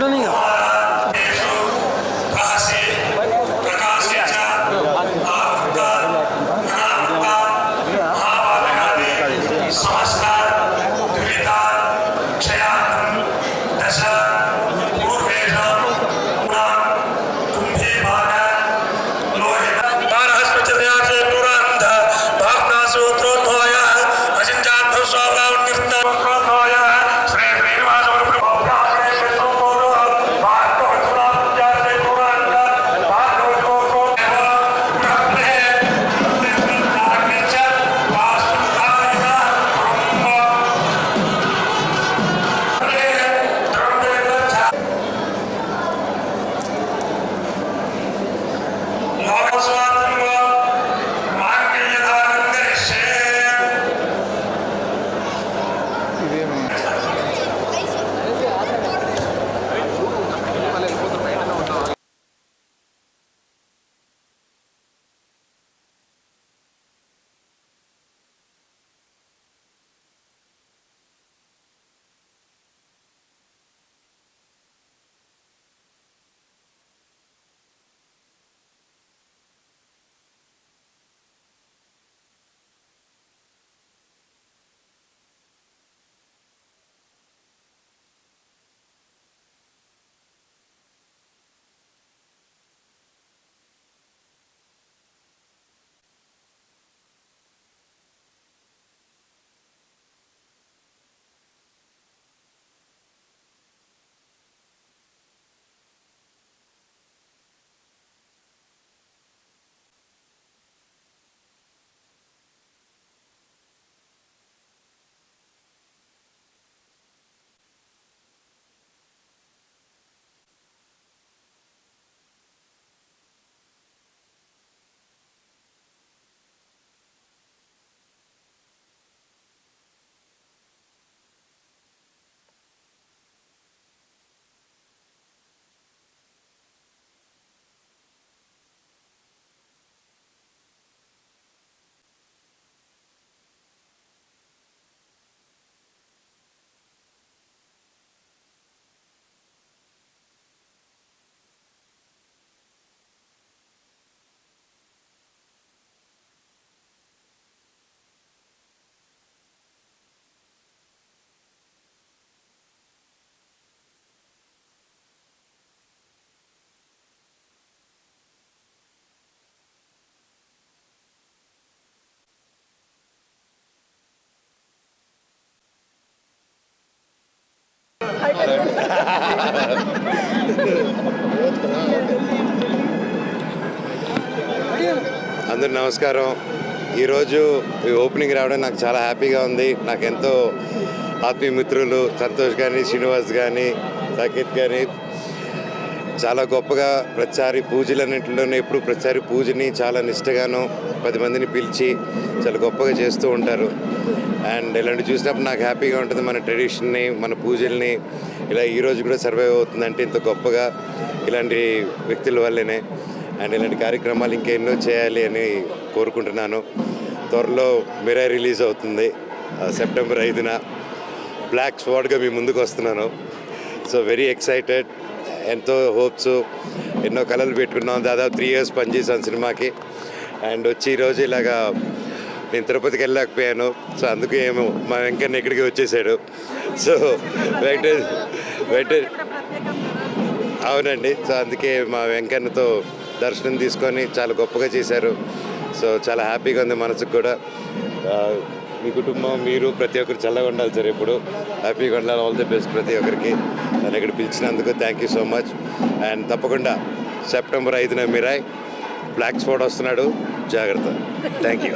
చూడని అందరూ నమస్కారం. ఈరోజు ఈ ఓపెనింగ్ రావడం నాకు చాలా హ్యాపీగా ఉంది. నాకు ఎంతో ఆత్మీయ మిత్రులు సంతోష్ కానీ, శ్రీనివాస్ కానీ, సాకేత్ కానీ చాలా గొప్పగా ప్రతిసారి పూజలన్నింటిలోనే ఎప్పుడు ప్రతిసారి పూజని చాలా నిష్టగాను 10 మందిని పిలిచి చాలా గొప్పగా చేస్తూ ఉంటారు. అండ్ ఇలాంటి చూసినప్పుడు నాకు హ్యాపీగా ఉంటుంది. మన ట్రెడిషన్ని, మన పూజల్ని ఇలా ఈరోజు కూడా సర్వైవ్ అవుతుందంటే ఇంత గొప్పగా ఇలాంటి వ్యక్తుల వల్లనే. అండ్ ఇలాంటి కార్యక్రమాలు ఇంకెన్నో చేయాలి అని కోరుకుంటున్నాను. త్వరలో మిరా రిలీజ్ అవుతుంది సెప్టెంబర్ 5న. బ్లాక్ స్వాడ్గా మీ ముందుకు వస్తున్నాను. సో వెరీ ఎక్సైటెడ్, ఎంతో హోప్స్, ఎన్నో కళలు పెట్టుకున్నాం. దాదాపు 3 years పనిచేసాను సినిమాకి. అండ్ వచ్చి ఈరోజు ఇలాగా నేను తిరుపతికి వెళ్ళలేకపోయాను. సో అందుకే ఏమో మా వెంకన్న ఇక్కడికి వచ్చేసాడు. సో వెంకటేష్ అవునండి. సో అందుకే మా వెంకన్నతో దర్శనం తీసుకొని చాలా గొప్పగా చేశారు. సో చాలా హ్యాపీగా ఉంది మనసుకు కూడా. మీ కుటుంబం, మీరు ప్రతి ఒక్కరు చల్లగా ఉండాలి సార్, ఎప్పుడు హ్యాపీగా ఉండాలి. ఆల్ ది బెస్ట్ ప్రతి ఒక్కరికి. నన్ను ఇక్కడ పిలిచినందుకు thank you so much. And తప్పకుండా సెప్టెంబర్ 5న మిరాయ్ బ్లాక్ స్పాట్ వస్తున్నాడు, జాగ్రత్త. Thank you.